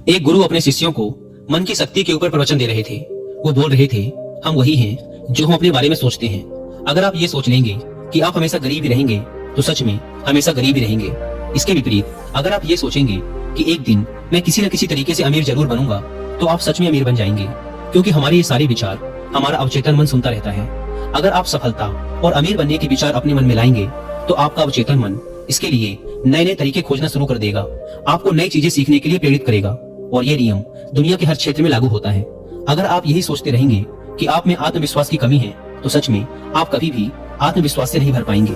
एक गुरु अपने शिष्यों को मन की शक्ति के ऊपर प्रवचन दे रहे थे। वो बोल रहे थे, हम वही हैं जो हम अपने बारे में सोचते हैं। अगर आप ये सोच लेंगे कि आप हमेशा गरीब ही रहेंगे तो सच में हमेशा गरीब ही रहेंगे। इसके विपरीत अगर आप ये सोचेंगे कि एक दिन मैं किसी न किसी तरीके से अमीर जरूर बनूंगा तो आप सच में अमीर बन जाएंगे, क्योंकि हमारे ये सारे विचार हमारा अवचेतन मन सुनता रहता है। अगर आप सफलता और अमीर बनने के विचार अपने मन में लाएंगे तो आपका अवचेतन मन इसके लिए नए नए तरीके खोजना शुरू कर देगा, आपको नई चीजें सीखने के लिए प्रेरित करेगा। और ये नियम दुनिया के हर क्षेत्र में लागू होता है। अगर आप यही सोचते रहेंगे कि आप में आत्मविश्वास की कमी है तो सच में आप कभी भी आत्मविश्वास से नहीं भर पाएंगे।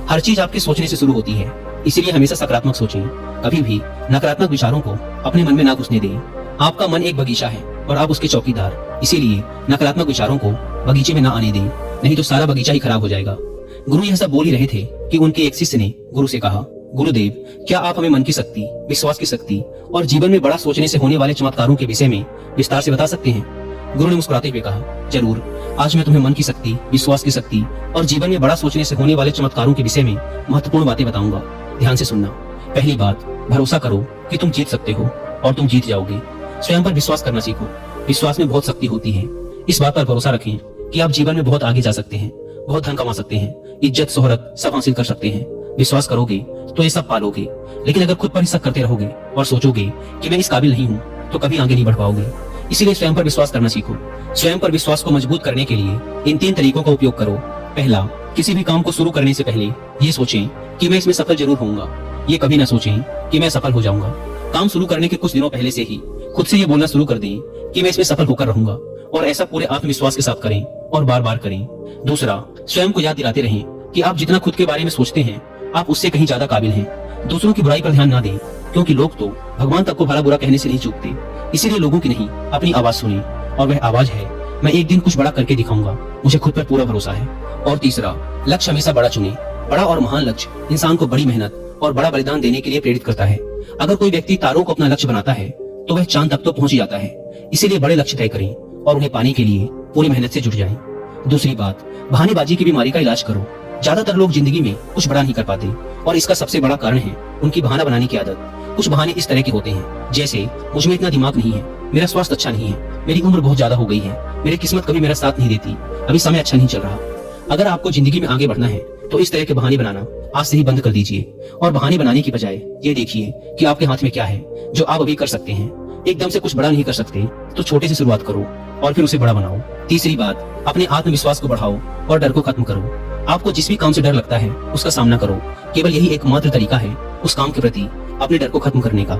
हर चीज आपके सोचने से शुरू होती है, इसीलिए हमेशा सकारात्मक सोचें। कभी भी नकारात्मक विचारों को अपने मन में ना घुसने दें। आपका मन एक बगीचा है और आप उसके चौकीदार, इसीलिए नकारात्मक विचारों को बगीचे में ना आने दें, नहीं तो सारा बगीचा ही खराब हो जाएगा। गुरु यह सब बोल ही रहे थे कि उनके एक शिष्य ने गुरु से कहा, गुरुदेव, क्या आप हमें मन की शक्ति, विश्वास की शक्ति और जीवन में बड़ा सोचने से होने वाले चमत्कारों के विषय में विस्तार से बता सकते हैं? गुरु ने मुस्कुराते हुए कहा, जरूर। आज मैं तुम्हें मन की शक्ति, विश्वास की शक्ति और जीवन में बड़ा सोचने से होने वाले चमत्कारों के विषय में महत्वपूर्ण बातें बताऊंगा। ध्यान से सुनना। पहली बात, भरोसा करो कि तुम जीत सकते हो और तुम जीत जाओगे। स्वयं पर विश्वास करना सीखो। विश्वास में बहुत शक्ति होती है। इस बात पर भरोसा रखें कि आप जीवन में बहुत आगे जा सकते हैं, बहुत धन कमा सकते हैं, इज्जत शोहरत सब हासिल कर सकते हैं। विश्वास करोगे तो ये सब पालोगे। लेकिन अगर खुद पर ही शक करते रहोगे और सोचोगे कि मैं इस काबिल नहीं हूँ तो कभी आगे नहीं बढ़ पाओगे। इसीलिए स्वयं पर विश्वास करना सीखो। स्वयं पर विश्वास को मजबूत करने के लिए इन 3 तरीकों का उपयोग करो। पहला, किसी भी काम को शुरू करने से पहले ये सोचें कि मैं इसमें सफल जरूर होऊंगा। ये कभी ना सोचें कि मैं सफल हो जाऊंगा। काम शुरू करने के कुछ दिनों पहले से ही खुद से ये बोलना शुरू कर दें कि मैं इसमें सफल होकर रहूंगा, और ऐसा पूरे आत्मविश्वास के साथ करें और बार बार करें। दूसरा, स्वयं को याद दिलाते रहें कि आप जितना खुद के बारे में सोचते हैं आप उससे कहीं ज्यादा काबिल हैं। दूसरों की बुराई पर ध्यान ना दें, क्योंकि लोग तो भगवान तक को भला बुरा कहने से नहीं चूकते। इसीलिए लोगों की नहीं, अपनी आवाज सुने, और वह आवाज है, मैं एक दिन कुछ बड़ा करके दिखाऊंगा, मुझे खुद पर पूरा भरोसा है। और तीसरा, लक्ष्य हमेशा बड़ा चुने। बड़ा और महान लक्ष्य इंसान को बड़ी मेहनत और बड़ा बलिदान देने के लिए प्रेरित करता है। अगर कोई व्यक्ति तारों को अपना लक्ष्य बनाता है तो वह चांद तक तो पहुंच जाता है। इसीलिए बड़े लक्ष्य तय करें और उन्हें पाने के लिए पूरी मेहनत से जुट जाएं। दूसरी बात, बहानेबाजी की बीमारी का इलाज करो। ज्यादातर लोग जिंदगी में कुछ बड़ा नहीं कर पाते, और इसका सबसे बड़ा कारण है उनकी बहाना बनाने की आदत। कुछ बहाने इस तरह के होते हैं, जैसे मुझ में इतना दिमाग नहीं है, मेरा स्वास्थ्य अच्छा नहीं है, मेरी उम्र बहुत ज्यादा हो गई है, मेरी किस्मत कभी मेरा साथ नहीं देती, अभी समय अच्छा नहीं चल रहा। अगर आपको जिंदगी में आगे बढ़ना है तो इस तरह के बहाने बनाना आज से ही बंद कर दीजिए, और बहाने बनाने की बजाय ये देखिए कि आपके हाथ में क्या है जो आप अभी कर सकते हैं। एकदम से कुछ बड़ा नहीं कर सकते तो छोटे से शुरुआत करो और फिर उसे बड़ा बनाओ। तीसरी बात, अपने आत्मविश्वास को बढ़ाओ और डर को खत्म करो। आपको जिस भी काम से डर लगता है उसका सामना करो। केवल यही एकमात्र तरीका है उस काम के प्रति अपने डर को खत्म करने का।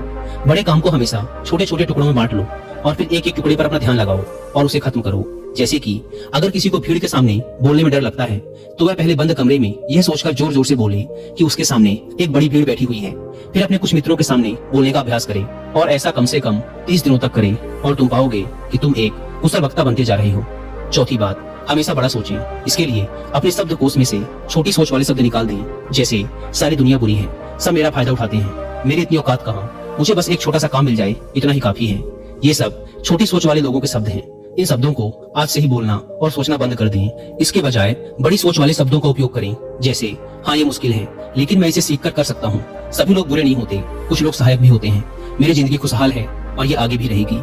बड़े काम को हमेशा छोटे छोटे टुकड़ों में बांट लो और फिर एक एक टुकड़े पर अपना ध्यान लगाओ और उसे खत्म करो। जैसे कि अगर किसी को भीड़ के सामने बोलने में डर लगता है तो वह पहले बंद कमरे में यह सोचकर जोर जोर से बोले कि उसके सामने एक बड़ी भीड़ बैठी हुई है। फिर अपने कुछ मित्रों के सामने बोलने का अभ्यास करें, और ऐसा कम से कम 30 दिनों तक करें, और तुम पाओगे कि तुम एक कुशल वक्ता बनते जा रहे हो। चौथी बात, हमेशा बड़ा सोचें। इसके लिए अपने शब्दकोश में से छोटी सोच वाले शब्द निकाल दें, जैसे सारी दुनिया बुरी है, सब मेरा फायदा उठाते हैं, मेरी इतनी औकात कहाँ, मुझे बस एक छोटा सा काम मिल जाए इतना ही काफी है। ये सब छोटी सोच वाले लोगों के शब्द हैं। इन शब्दों को आज से ही बोलना और सोचना बंद कर दें। इसके बजाय बड़ी सोच वाले शब्दों का उपयोग करें, जैसे हाँ ये मुश्किल है लेकिन मैं इसे सीख कर सकता हूँ, सभी लोग बुरे नहीं होते, कुछ लोग सहायक भी होते हैं, मेरी जिंदगी खुशहाल है और ये आगे भी रहेगी।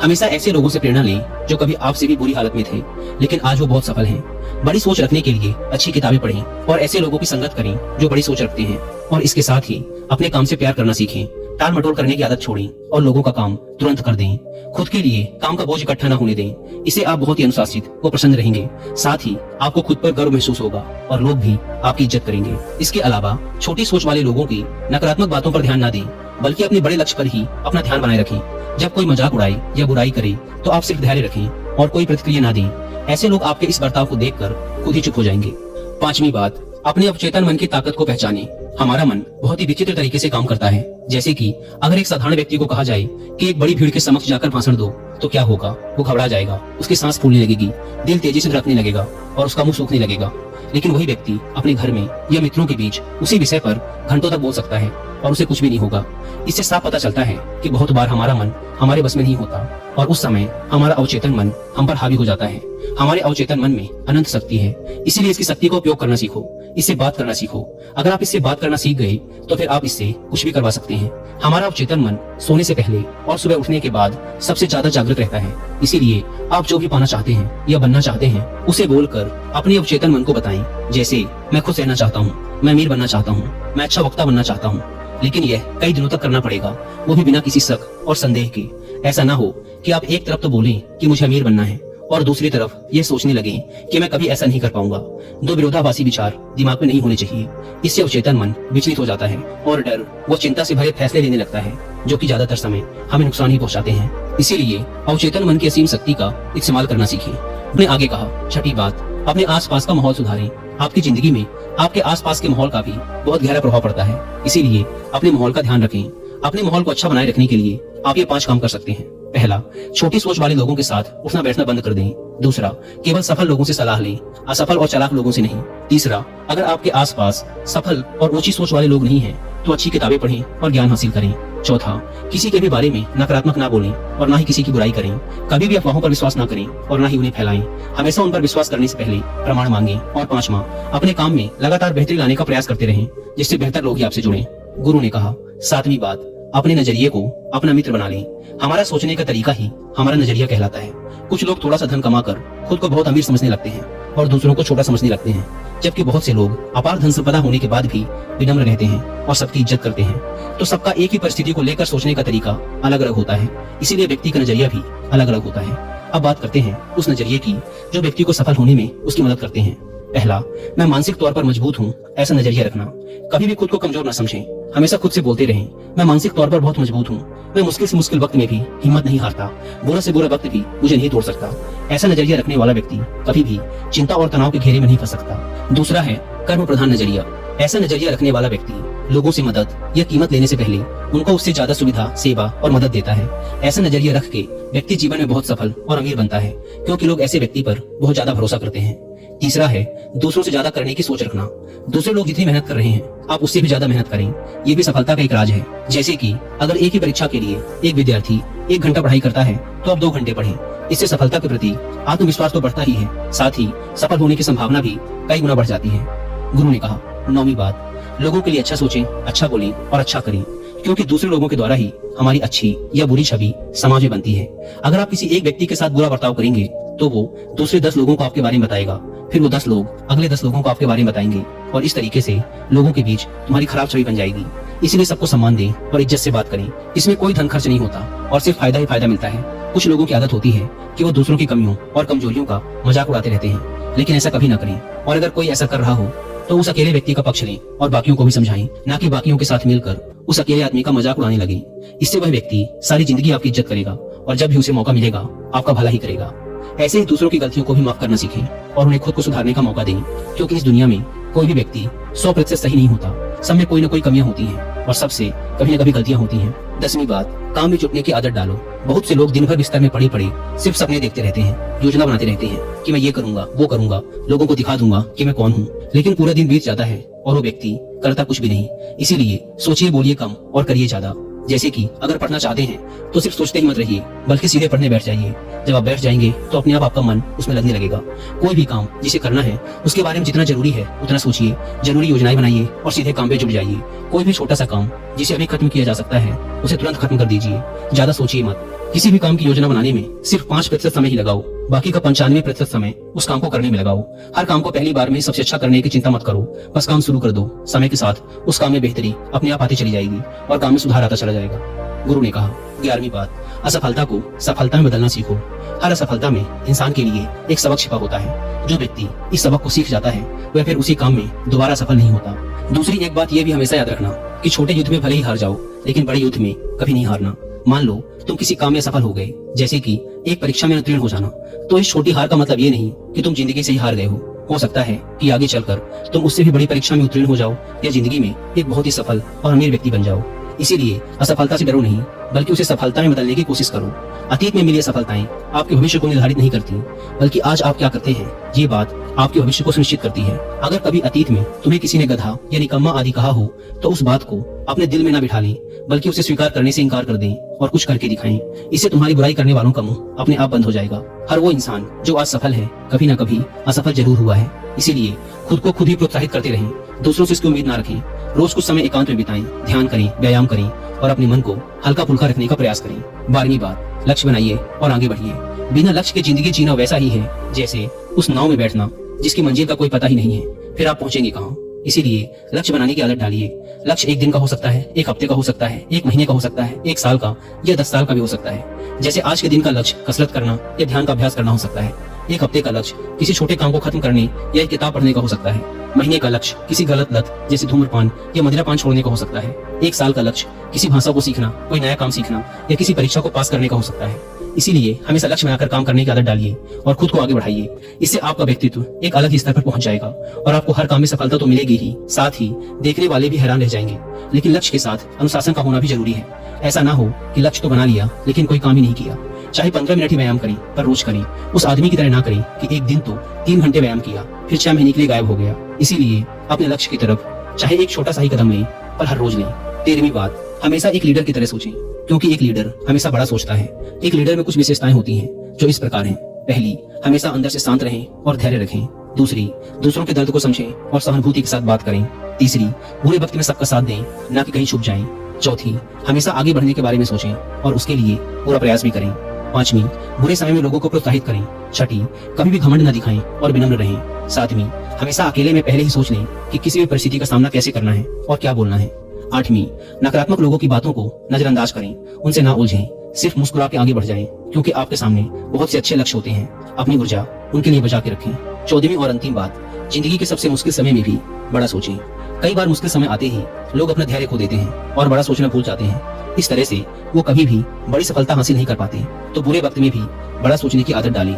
हमेशा ऐसे लोगों से प्रेरणा लें जो कभी आपसे भी बुरी हालत में थे लेकिन आज वो बहुत सफल हैं। बड़ी सोच रखने के लिए अच्छी किताबें पढ़ें और ऐसे लोगों की संगत करें जो बड़ी सोच रखते हैं, और इसके साथ ही अपने काम से प्यार करना सीखें। टाल मटोल करने की आदत छोड़ें और लोगों का काम तुरंत कर दें। खुद के लिए काम का बोझ इकट्ठा न होने दें, इससे आप बहुत ही अनुशासित व प्रसन्न रहेंगे। साथ ही आपको खुद पर गर्व महसूस होगा और लोग भी आपकी इज्जत करेंगे। इसके अलावा छोटी सोच वाले लोगों की नकारात्मक बातों पर ध्यान न दें, बल्कि अपने बड़े लक्ष्य पर ही अपना ध्यान बनाए रखें। जब कोई मजाक उड़ाए या बुराई करे तो आप सिर्फ धैर्य रखें और कोई प्रतिक्रिया न दें। ऐसे लोग आपके इस बर्ताव को देखकर खुद ही चुप हो जाएंगे। पांचवी बात, अपने अवचेतन मन की ताकत को पहचानें। हमारा मन बहुत ही विचित्र तरीके से काम करता है। जैसे कि अगर एक साधारण व्यक्ति को कहा जाए कि एक बड़ी भीड़ के समक्ष जाकर भाषण दो तो क्या होगा, वो घबरा जाएगा, उसकी सांस फूलने लगेगी, दिल तेजी से धड़कने लगेगा और उसका मुंह सूखने लगेगा। लेकिन वही व्यक्ति अपने घर में या मित्रों के बीच उसी विषय पर घंटों तक बोल सकता है और उसे कुछ भी नहीं होगा। इससे साफ पता चलता है कि बहुत बार हमारा मन हमारे बस में नहीं होता और उस समय हमारा अवचेतन मन हम पर हावी हो जाता है। हमारे अवचेतन मन में अनंत शक्ति है, इसीलिए इसकी शक्ति का उपयोग करना सीखो, इससे बात करना सीखो। अगर आप इससे बात करना सीख गए तो फिर आप इससे कुछ भी करवा सकते हैं। हमारा अवचेतन मन सोने से पहले और सुबह उठने के बाद सबसे ज्यादा जागृत रहता है, इसीलिए आप जो भी पाना चाहते हैं या बनना चाहते हैं उसे बोलकर अपने अवचेतन मन को बताएं। जैसे मैं खुश रहना चाहता हूँ, मैं अमीर बनना चाहता हूँ, मैं अच्छा वक्ता बनना चाहता हूँ। लेकिन यह कई दिनों तक करना पड़ेगा, वो भी बिना किसी शक और संदेह के। ऐसा ना हो कि आप एक तरफ तो बोलें कि मुझे अमीर बनना है और दूसरी तरफ ये सोचने लगे कि मैं कभी ऐसा नहीं कर पाऊंगा। दो विरोधाभासी विचार दिमाग में नहीं होने चाहिए। इससे अवचेतन मन विचलित हो जाता है और डर व चिंता से भरे फैसले लेने लगता है, जो कि ज्यादातर समय हमें नुकसान ही पहुंचाते हैं। इसीलिए अवचेतन मन की असीम शक्ति का इस्तेमाल करना सीखें। उन्हें आगे कहा, छठी बात, अपने आसपास का माहौल सुधारें। आपकी जिंदगी में आपके आसपास के माहौल का भी बहुत गहरा प्रभाव पड़ता है, इसीलिए अपने माहौल का ध्यान रखें। अपने माहौल को अच्छा बनाए रखने के लिए आप ये 5 काम कर सकते हैं। पहला, छोटी सोच वाले लोगों के साथ उठना बैठना बंद कर दें। दूसरा, केवल सफल लोगों से सलाह लें, असफल और चालाक लोगों से नहीं। तीसरा, अगर आपके आसपास सफल और ऊंची सोच वाले लोग नहीं हैं तो अच्छी किताबें पढ़ें और ज्ञान हासिल करें। चौथा, किसी के भी बारे में नकारात्मक ना बोलें और ना ही किसी की बुराई करें। कभी भी अफवाहों पर विश्वास ना करें और ना ही उन्हें फैलाएं। हमेशा उन पर विश्वास करने से पहले प्रमाण मांगें। और 5वां, अपने काम में लगातार बेहतरी लाने का प्रयास करते रहें, जिससे बेहतर लोग ही आपसे जुड़ें। गुरु ने कहा, 7वीं बात, अपने नजरिए को अपना मित्र बना लें। हमारा सोचने का तरीका ही हमारा नजरिया कहलाता है। कुछ लोग थोड़ा सा धन कमाकर खुद को बहुत अमीर समझने लगते हैं और दूसरों को छोटा समझने लगते हैं, जबकि बहुत से लोग अपार धन संपदा होने के बाद भी विनम्र रहते हैं और सबकी इज्जत करते हैं। तो सबका एक ही परिस्थिति को लेकर सोचने का तरीका अलग अलग होता है, इसीलिए व्यक्ति का नजरिया भी अलग अलग होता है। अब बात करते हैं उस नजरिए की जो व्यक्ति को सफल होने में उसकी मदद करते हैं। पहला, मैं मानसिक तौर पर मजबूत हूँ, ऐसा नजरिया रखना। कभी भी खुद को कमजोर न समझें, हमेशा खुद से बोलते रहें, मैं मानसिक तौर पर बहुत मजबूत हूँ, मैं मुश्किल से मुश्किल वक्त में भी हिम्मत नहीं हारता, बुरा से बुरा वक्त भी मुझे नहीं तोड़ सकता। ऐसा नजरिया रखने वाला व्यक्ति कभी भी चिंता और तनाव के घेरे में नहीं फंस सकता। दूसरा है कर्म प्रधान नजरिया। ऐसा नजरिया रखने वाला व्यक्ति लोगों से मदद या कीमत लेने से पहले उनको उससे ज्यादा सुविधा, सेवा और मदद देता है। ऐसा नजरिया रख के व्यक्ति जीवन में बहुत सफल और अमीर बनता है, क्योंकि लोग ऐसे व्यक्ति पर बहुत ज्यादा भरोसा करते हैं। तीसरा है दूसरों से ज्यादा करने की सोच रखना। दूसरे लोग जितनी मेहनत कर रहे हैं आप उससे भी ज्यादा मेहनत करें, ये भी सफलता का एक राज है। जैसे कि अगर एक ही परीक्षा के लिए एक विद्यार्थी 1 घंटा पढ़ाई करता है तो आप 2 घंटे पढ़ें। इससे सफलता के प्रति आत्मविश्वास तो बढ़ता ही है, साथ ही सफल होने की संभावना भी कई गुना बढ़ जाती है। गुरु ने कहा, 9वीं बात, लोगों के लिए अच्छा सोचें, अच्छा बोलें और अच्छा करें, क्योंकि दूसरे लोगों के द्वारा ही हमारी अच्छी या बुरी छवि समाज में बनती है। अगर आप किसी एक व्यक्ति के साथ बुरा बर्ताव करेंगे तो वो दूसरे 10 लोगों को आपके बारे में बताएगा, फिर वो 10 लोग अगले 10 लोगों को आपके बारे में बताएंगे और इस तरीके से लोगों के बीच तुम्हारी खराब छवि बन जाएगी। इसलिए सबको सम्मान दें और इज्जत से बात करें। इसमें कोई धन खर्च नहीं होता और सिर्फ फायदा ही फायदा मिलता है। कुछ लोगों की आदत होती है कि वो दूसरों की कमियों और कमजोरियों का मजाक उड़ाते रहते हैं, लेकिन ऐसा कभी ना करें। और अगर कोई ऐसा कर रहा हो तो उस अकेले व्यक्ति का पक्ष लें और बाकियों को भी समझाएं, ना कि बाकियों के साथ मिलकर उस अकेले आदमी का मजाक उड़ाने लगे। इससे वह व्यक्ति सारी जिंदगी आपकी इज्जत करेगा और जब भी उसे मौका मिलेगा आपका भला ही करेगा। ऐसे ही दूसरों की गलतियों को भी माफ करना सीखें और उन्हें खुद को सुधारने का मौका दें, क्योंकि इस दुनिया में कोई भी व्यक्ति 100% सही नहीं होता। सब में कोई न कोई कमियां होती हैं और सबसे कभी न कभी गलतियां होती हैं। 10वीं बात, काम में जुटने की आदत डालो। बहुत से लोग दिन भर बिस्तर में पड़े पड़े सिर्फ सपने देखते रहते हैं, योजना बनाते रहते हैं कि मैं ये करूंगा, वो करूंगा, लोगों को दिखा दूंगा कि मैं कौन हूँ, लेकिन पूरा दिन बीत जाता है और वो व्यक्ति करता कुछ भी नहीं। इसीलिए सोचिए, बोलिए कम और करिए ज्यादा। जैसे कि अगर पढ़ना चाहते हैं तो सिर्फ सोचते ही मत रहिए, बल्कि सीधे पढ़ने बैठ जाइए। जब आप बैठ जाएंगे तो अपने आप आपका मन उसमें लगने लगेगा। कोई भी काम जिसे करना है उसके बारे में जितना जरूरी है उतना सोचिए, जरूरी योजनाएं बनाइए और सीधे काम पे जुट जाइए। कोई भी छोटा सा काम जिसे अभी खत्म किया जा सकता है उसे तुरंत खत्म कर दीजिए, ज्यादा सोचिए मत। किसी भी काम की योजना बनाने में सिर्फ 5% समय ही लगाओ, बाकी का 95% समय उस काम को करने में लगाओ। हर काम को पहली बार में सबसे अच्छा करने की चिंता मत करो, बस काम शुरू कर दो। समय के साथ उस काम में बेहतरी अपने आप आती चली जाएगी और काम में सुधार आता चला जाएगा। गुरु ने कहा, 11वीं बात, असफलता को सफलता में बदलना सीखो। हर असफलता में इंसान के लिए एक सबक छिपा होता है। जो व्यक्ति इस सबक को सीख जाता है वह फिर उसी काम में दोबारा सफल नहीं होता। दूसरी एक बात यह भी हमेशा याद रखना कि छोटे युद्ध में भले ही हार जाओ, लेकिन बड़े युद्ध में कभी नहीं हारना। मान लो तुम किसी काम में सफल हो गए, जैसे कि एक परीक्षा में उत्तीर्ण हो जाना, तो इस छोटी हार का मतलब ये नहीं कि तुम जिंदगी से ही हार गए हो सकता है कि आगे चलकर तुम उससे भी बड़ी परीक्षा में उत्तीर्ण हो जाओ या जिंदगी में एक बहुत ही सफल और अमीर व्यक्ति बन जाओ। इसीलिए असफलता से डरो नहीं, बल्कि उसे सफलता में बदलने की कोशिश करो। अतीत में मिली असफलताएं आपके भविष्य को निर्धारित नहीं करती, बल्कि आज आप क्या करते हैं ये बात आपके भविष्य को सुनिश्चित करती है। अगर कभी अतीत में तुम्हें किसी ने गधा या निकम्मा आदि कहा हो तो उस बात को अपने दिल में न बिठा लें, बल्कि उसे स्वीकार करने से इनकार कर दें और कुछ करके दिखाएं। इससे तुम्हारी बुराई करने वालों का मुंह अपने आप बंद हो जाएगा। हर वो इंसान जो आज सफल है कभी न कभी असफल जरूर हुआ है। इसीलिए खुद को खुद ही प्रोत्साहित करते रहें, दूसरों से इसकी उम्मीद ना रखें। रोज कुछ समय एकांत में बिताएं, ध्यान करें, व्यायाम करें और अपने मन को हल्का फुल्का रखने का प्रयास करें। 12वीं बात, लक्ष्य बनाइए और आगे बढ़िए। बिना लक्ष्य के जिंदगी जीना वैसा ही है जैसे उस नाव में बैठना जिसकी मंजिल का कोई पता ही नहीं है, फिर आप पहुंचेंगे कहाँ। इसीलिए लक्ष्य बनाने की आदत डालिए। लक्ष्य एक दिन का हो सकता है, एक हफ्ते का हो सकता है, एक महीने का हो सकता है, एक साल का या 10 साल का भी हो सकता है। जैसे आज के दिन का लक्ष्य कसरत करना या ध्यान का अभ्यास करना हो सकता है। एक हफ्ते का लक्ष्य किसी छोटे काम को खत्म करने या एक किताब पढ़ने का हो सकता है। महीने का लक्ष्य किसी गलत लत जैसे धूम्रपान या मदिरापान छोड़ने का हो सकता है। एक साल का लक्ष्य किसी भाषा को सीखना, कोई नया काम सीखना या किसी परीक्षा को पास करने का हो सकता है। इसीलिए हमेशा लक्ष्य बनाकर काम करने की आदत डालिए और खुद को आगे बढ़ाइए। इससे आपका व्यक्तित्व एक अलग ही स्तर पर पहुंच जाएगा और आपको हर काम में सफलता तो मिलेगी ही, साथ ही देखने वाले भी हैरान रह जाएंगे। लेकिन लक्ष्य के साथ अनुशासन का होना भी जरूरी है। ऐसा ना हो कि लक्ष्य तो बना लिया लेकिन कोई काम ही नहीं किया। चाहे 15 मिनट ही व्यायाम करें, पर रोज करें। उस आदमी की तरह ना करें कि एक दिन तो 3 घंटे व्यायाम किया फिर 6 महीने के लिए गायब हो गया। इसीलिए अपने लक्ष्य की तरफ चाहे एक छोटा सा ही कदम लें, पर हर रोज लें। 13वीं बात, हमेशा एक लीडर की तरह सोचें, क्योंकि एक लीडर हमेशा बड़ा सोचता है। एक लीडर में कुछ विशेषताएं होती हैं जो इस प्रकार हैं। पहली, हमेशा अंदर से शांत रहें और धैर्य रखें। दूसरी, दूसरों के दर्द को समझें और सहानुभूति के साथ बात करें। तीसरी, बुरे वक्त में सबका साथ दें, न कि कहीं छुप जाएं। चौथी, हमेशा आगे बढ़ने के बारे में सोचें और उसके लिए पूरा प्रयास भी करें। 5वीं, बुरे समय में लोगों को प्रोत्साहित करें। 6ठी, कभी भी घमंड न दिखाएं और विनम्र रहें। 7वीं, हमेशा अकेले में पहले ही सोच लें कि किसी भी परिस्थिति का सामना कैसे करना है और क्या बोलना है। 8वीं, नकारात्मक लोगों की बातों को नजरअंदाज करें, उनसे ना उलझें, सिर्फ मुस्कुरा के आगे बढ़ जाएं, क्योंकि आपके सामने बहुत से अच्छे लक्ष्य होते हैं। अपनी ऊर्जा उनके लिए बचा के रखें। 14वीं और अंतिम बात, जिंदगी के सबसे मुश्किल समय में भी बड़ा सोचें। कई बार मुश्किल समय आते ही लोग अपना धैर्य खो देते हैं और बड़ा सोचना भूल जाते हैं। इस तरह से वो कभी भी बड़ी सफलता हासिल नहीं कर पाते। तो बुरे वक्त में भी बड़ा सोचने की आदत डालें।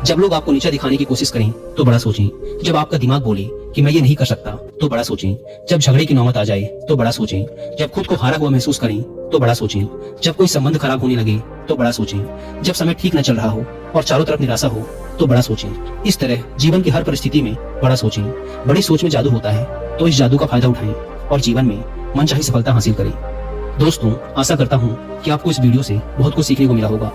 जब लोग आपको नीचा दिखाने की कोशिश करें तो बड़ा सोचें। जब आपका दिमाग बोले कि मैं ये नहीं कर सकता तो बड़ा सोचें। जब झगड़े की नौबत आ जाए तो बड़ा सोचें। जब खुद को हारा हुआ महसूस करें तो बड़ा सोचें। जब कोई संबंध खराब होने लगे तो बड़ा सोचें। जब समय ठीक न चल रहा हो और चारों तरफ निराशा हो तो बड़ा सोचें। इस तरह जीवन की हर परिस्थिति में बड़ा सोचें। बड़ी सोच में जादू होता है, तो इस जादू का फायदा उठाएं और जीवन में मनचाही सफलता हासिल करें। दोस्तों, आशा करता हूँ कि आपको इस वीडियो से बहुत कुछ सीखने को मिला होगा।